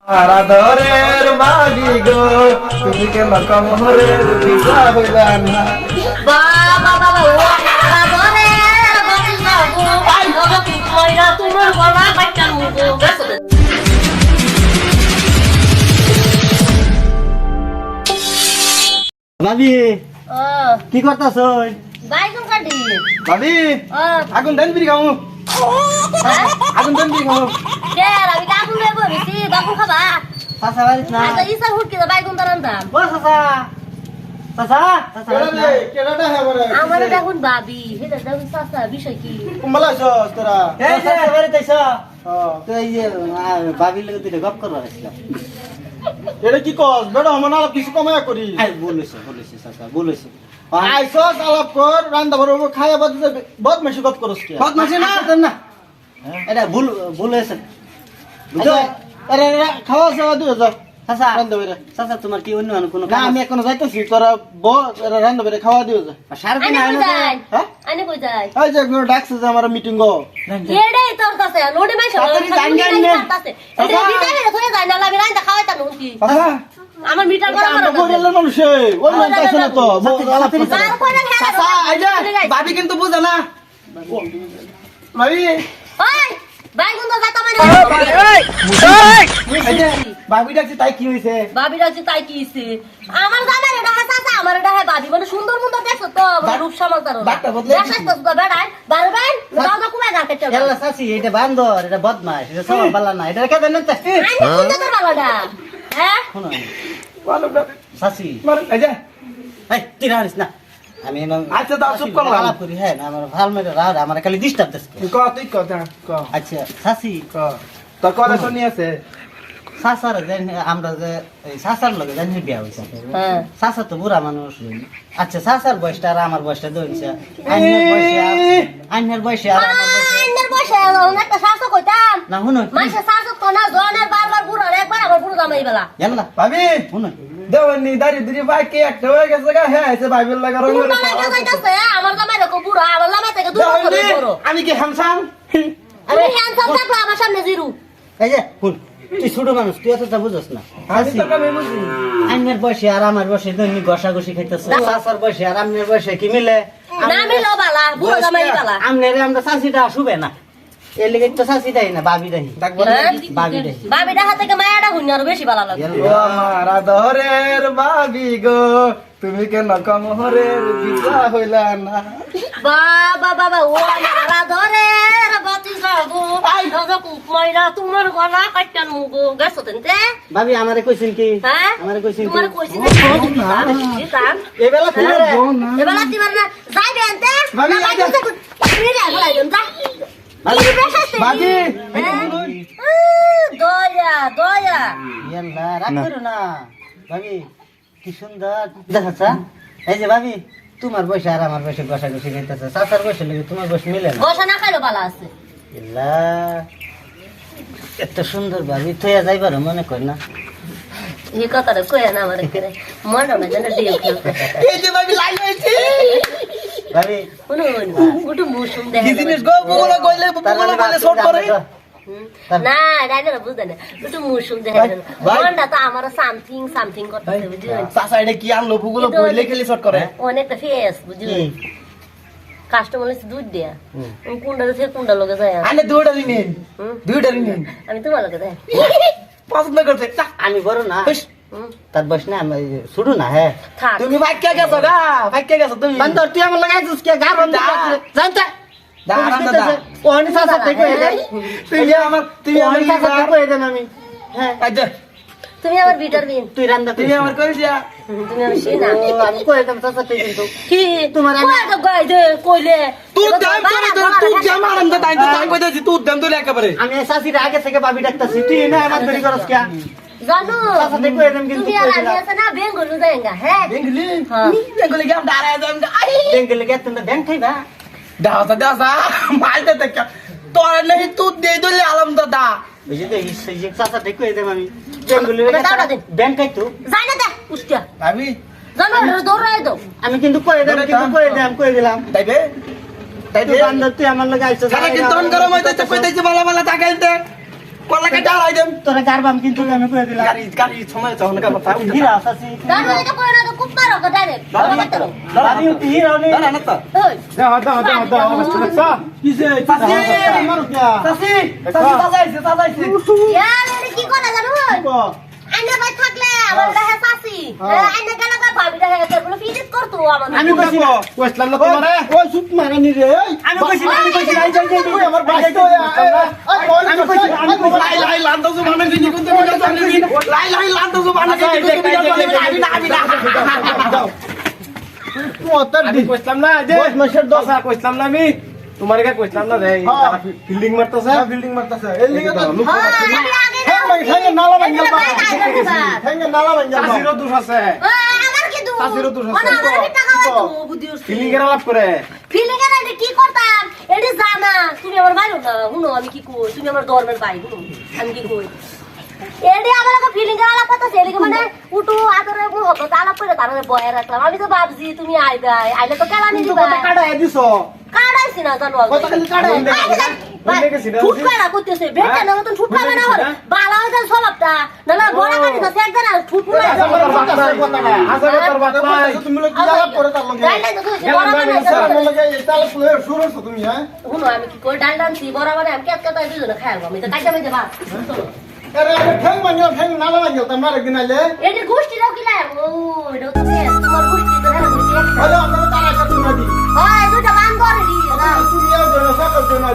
আরাধরের বাড়ি গো তুমি কেন কমহরের দিশা হইলা না বাবা বাবা ও আরাধরের বাড়ি গো আই বাবা কইরা তোমার গলা কাটা মুগো গেছে ভাবি ও কি করতাছ? বাইগুন কাটি ভাবি ও আগুন দেন বিড়ি খাও আগুন দেন বিড়ি খাও কে আমি কাকুন নেব বেশি বাবু খাবা চাচা বাড়িত না? আচ্ছা ইসা হুট কি বাইগুন দাঁড়ান দাম ও চাচা চাচা চাচা বাড়িত না? কেডাটা হে বলে আমার দেখুন ভাবি হেটা দেখুন সাসা বিষয় কি কুম্বলা আছস তোরা এই যে চাচা বাড়িত আইছ? হ্যাঁ তো এই যে ভাবির লগে দুটো গপ করবার আসলাম। এটা কি কস বেড়া আমার আলাপ কিছু কমায়া করি আই বলেছে চাচা বলেছে। আইছস আলাপ কর রান্দা বড় খায়া বাদ বদমাশি কত করস কি বদমাশি না না এটা ভুল হয়েছে বুঝছো? আরে খাওয়া খাওয়া দিও যা চাচা রান্দা বেড়ে চাচা তোমার কি অন্য কোনো না আমি এখনো যাইতেছি তোরা রান্দা বেড়ে খাওয়া দিও যা সারাদিন আনে কই যায় হ্যাঁ আনে কই যায় এই যে একজন ডাকছে যে আমার মিটিং গো এডেই তোর কাছে লোডে মাইছে তাড়াতাড়ি জান নে। এটা ভিতরে ধরে যায় না আমি রাইন্দা খাওয়াইতা নুনকি আমার মিটার করা আমরা মারা কইরাল মানুষ ওই লোক আছে না তো আলাপ করছে তার কইরা চাচা এই যে ভাবি কিন্তু বুঝে না ভাবি ওই বাইগুন তো যাতা মানে এই যে ভাবি ডাকছে তাই কি হইছে ভাবি রাজি তাই কি হইছে আমার জামাই এটা হাসা আমার এটা হয় ভাবি মানে সুন্দর সুন্দর দেখছো তো রূপ সমান্তর ডাক্তার বদলে দেখাই তো বেড়াই বারবার দাও না কুমা গাকে চল এলা চাচি এটা বান্দর এটা বদমাশ এটা সবার পাল্লা না এটা কে জানেন? আই কোন তোর বালাডা হ্যাঁ শোনো ভালো না চাচি মার এই যে এই তুই রানিস না আমি আচ্ছা, দাও, চুপ করলাম। আলাপ করি হ্যাঁ আমার ভাল মেরে রাহ আমার খালি ডিস্টার্ব দিচ্ছে। তুই কথা ক আচ্ছা চাচি তোর কথা শুনি আছে চাচার আমরা যে এই চাচার লগে জানি বিয়া হয়েছে হ্যাঁ চাচা তো বুড়া মানুষ আচ্ছা চাচার বয়সটা আর আমার বয়সটা ধরছে আইনের বয়সে আর আমার বয়সে আইনের বসে একটা শাসক কইতাম না শুনুন মাসে শাসক তো না জনের বারবার বুড়ো একবার আমার বুড়ো জামাই বেলা জানলা ভাবি শুনুন দেওয়ানি দাড়ি দুরি বাইকে একটা হয়ে গেছে গা হ্যাঁ এসে ভাইবেল লাগা রঙ বুড়ো জামাই যাইতাছে আমার জামাই রকম বুড়ো আমার জামাই থেকে দূর করে বড় আমি কি হামসাম আমি হ্যান্ডসাম থাকলো আমার সামনে জিরু এই যে শুন তুই ছোট মানুষ তুই এতটা বুঝছ না আমি তো কবে বুঝি আইনের বয়সে আর আমার বয়সে দৈনিক ঘষাঘষি খাইতেছে চাচার বয়সে আর আমনের বয়সে কি মিলে না মিলো বালা বুড়ো জামাই বালা আমনের আমরা চাষিটা শুবে না এর লিগে তো চাষিটাই না বাবি দাহি বাবি দাহি বাবি ডাহা থেকে মায়াটা হুন্য আরো বেশি ভালো লাগে ও আমার আদরের ভাবি গো তুমি কেন কমহরের দিশা হইলা না বাবা বাবা ও মারা ধরে বাতি সাগো আই দাদা কুমাইরা তোমার গলা কাটান মুগো গেছো তেনতে ভাবি আমারে কইছেন কি হ্যাঁ আমারে কইছেন কি তোমার কইছি কাম এবেলা তুমি রে এবেলা তিবার না যাইবে এনতে ভাবি, না আইজা। বাইতে তুমি রে গলাই দেন যা ভাবি দয়া দয়া ইয়াল্লা রাগ করো না ভাবি কি সুন্দর দেখাচ্ছা এই যে ভাবি তোমার বয়সে আর আমার বয়সে ঘষাঘষি খাইতেছে চাচার বয়সে লাগে তোমার বয়স মিলে না বসা না খাইলো বালা আছে ইল্লা এত সুন্দর ভাবি থইয়া যাইবার মনে কর না এই কথাটা কইয়া না আমার করে মনে না জানা দিয়ে খেলতে এই যে ভাবি লাগাইছি ভাবি শুনুন উঠু মুসুম কি দেখে জিনিস গো বুগলা কইলে শর্ট করে না ডাইনারা বুঝতে না একটু মুসুম দেখে ভাই। মনটা তো আমার সামথিং সামথিং করতেছে বুঝলেন চাচা এটা কি আনলো বুগলা কইলে খেলি শর্ট করে অনেকটা ফেস বুঝলেন কাস্টমার এসে দুধ দেয়া কোনটা থেকে কোনটা লোকে যায় আনে দুইটা দিন দুইটা দিন আমি তোমার লোকে যাই পছন্দ করতে আমি বড় না হুস, তার বয়স না আমি শুরু না হ্যাঁ থাক তুমি ভাগ্যে গেছো গা ভাগ্যে গেছো তুমি বান্দর তুই আমার লাগাইছিস কে গা বন্ধ জানতে দাঁড়ান দাদা ওহনি চাচা থেকে কই দেন তুমি আমার ওহনি চাচা থেকে কই দেন আমি হ্যাঁ আচ্ছা তুমি আমার বিটার বিন তুই রান্না তুমি আমার কই দিয়া তুমি আমার সেই না আমি কই দেন চাচা থেকে কিন্তু কি তোমার আমি- কই তো গাই দে কইলে তুই দাম করে ধর তুই দাম আরাম দা তাই তো তাই কই দিছি তুই দাম তো একেবারে আমি চাষির আগে থেকে ভাবি ডাকতাছি তুই না আমার দেরি করস কে জানো চাচা থেকে কই দেন কিন্তু তুমি আর আমি আছে না বেঙ্গলু যাইঙ্গা হ্যাঁ বেঙ্গলি হ্যাঁ। বেঙ্গলি গেম দাঁড়ায় যাম আই বেঙ্গলে গে তুমি ব্যাংক খাইবা দাওসা দাওসা মাইতে দেখ তোর নেই তুই দে দিলে আলম দাদা বুঝি তো এই যে চাচা থেকে কই দেন আমি বেঙ্গলে ওটা দাও না দিন। ব্যাংক খাই তো যাই না দে উস্তিয়া ভাবি জানো দৌড়াই দাও আমি কিন্তু কই দেন কিন্তু কই দেন কই দিলাম তাইবে তুই বান্দর তুই আমার লগে আইছস সারা দিন তখন গরম হইতেছে কইতেছে বালা বালা তাকাইতে কলা কাটা আলাই দেম তোরা গারবাম কিন্তু আমি কই দিলাম গাড়ি সময় চাও না কথা হিরা আছে দাঁড়া এটা করে না তো খুব মারো গো ডাইরেক্ট বাড়ি উঠি হিরা নেই দাঁড়া না তো ওই দাও অবস্থা দেখছো কিসে চাচি চাচি চাচাইছে চাচাইছে ইয়ার এটা কি করে জানো আইনা ভাই থাকলে আমার দেখা চাচি আইনা গেল গা ভাবি দেখা তোর বলে ফিজিট করতো আমার আমি কইছি কইছিলাম না তোমারে ওই সুত মারানি রে আমি কইছি আই যাই ওই আমার ভাই তো আমি কইছি লাই লাই লান্দো জুবানা দিনি কোন তুমি জানি লাই লাই লান্দো জুবানা দিনি তুমি জানি আমি না আমি কইছিলাম না যে দশা কইছিলাম না আমি তোমার কে কইছিলাম না রে ফিল্ডিং মারতাছে বিল্ডিং মারতাছে এই লিগে তো আগে নালা ভাঙল নালা ভাঙল চাষিরও দোষ আছে আমার কি দু চাষিরও দোষ মানে আছে আমার টাকা হয় তো বুদ্ধি উঠছে ফিল্ডিং এর লাভ করে ফিলিং এর আগে কি করতাম এটি জানা তুমি আমার মারো না শুনো আমি কি কই তুমি আমার ধর্মের ভাই শুনো আমি কি কই এডি আমার একটা ফিলিং এর আলাপ কথা সেলিকে মানে উঠু আদরে মু হতো আলাপ করে তারপরে বয়ে রাখলাম আমি তো ভাবছি তুমি আইবে আইলে তো কেলানি দিবা কাটায় দিছো কাটাইছি না জানো কত খালি কাটায় ফুট কাটা করতেছে বেটা না মতন ফুট পাবে না হরে বালা হইছে স্বভাবটা না বড় কাটি তো এক জানা ফুট ফুট তুমি লোক কি আলাপ করে তার লগে ডাইলাই তো কইছে বড় মানে লগে তালে প্লে শুরু করছো তুমি হ্যাঁ শুনো আমি কি কই ডাল ডান্সি বড় মানে আমি কেত কেত দুজনে খাইব আমি তো কাইটা মেজে ভাত আরে ঠ্যাং ভাঙল নালা ভাঙল তোমরা একদিন আইলে এটি গোষ্ঠী দাও কি লাই ও এটা তো তোমার গোষ্ঠী তো হ্যাঁ গোষ্ঠী হ্যালো আমরা তারা কাটুন না দি হয় দুটা বান করে দি না তুমি আর জন্য সকল জন্য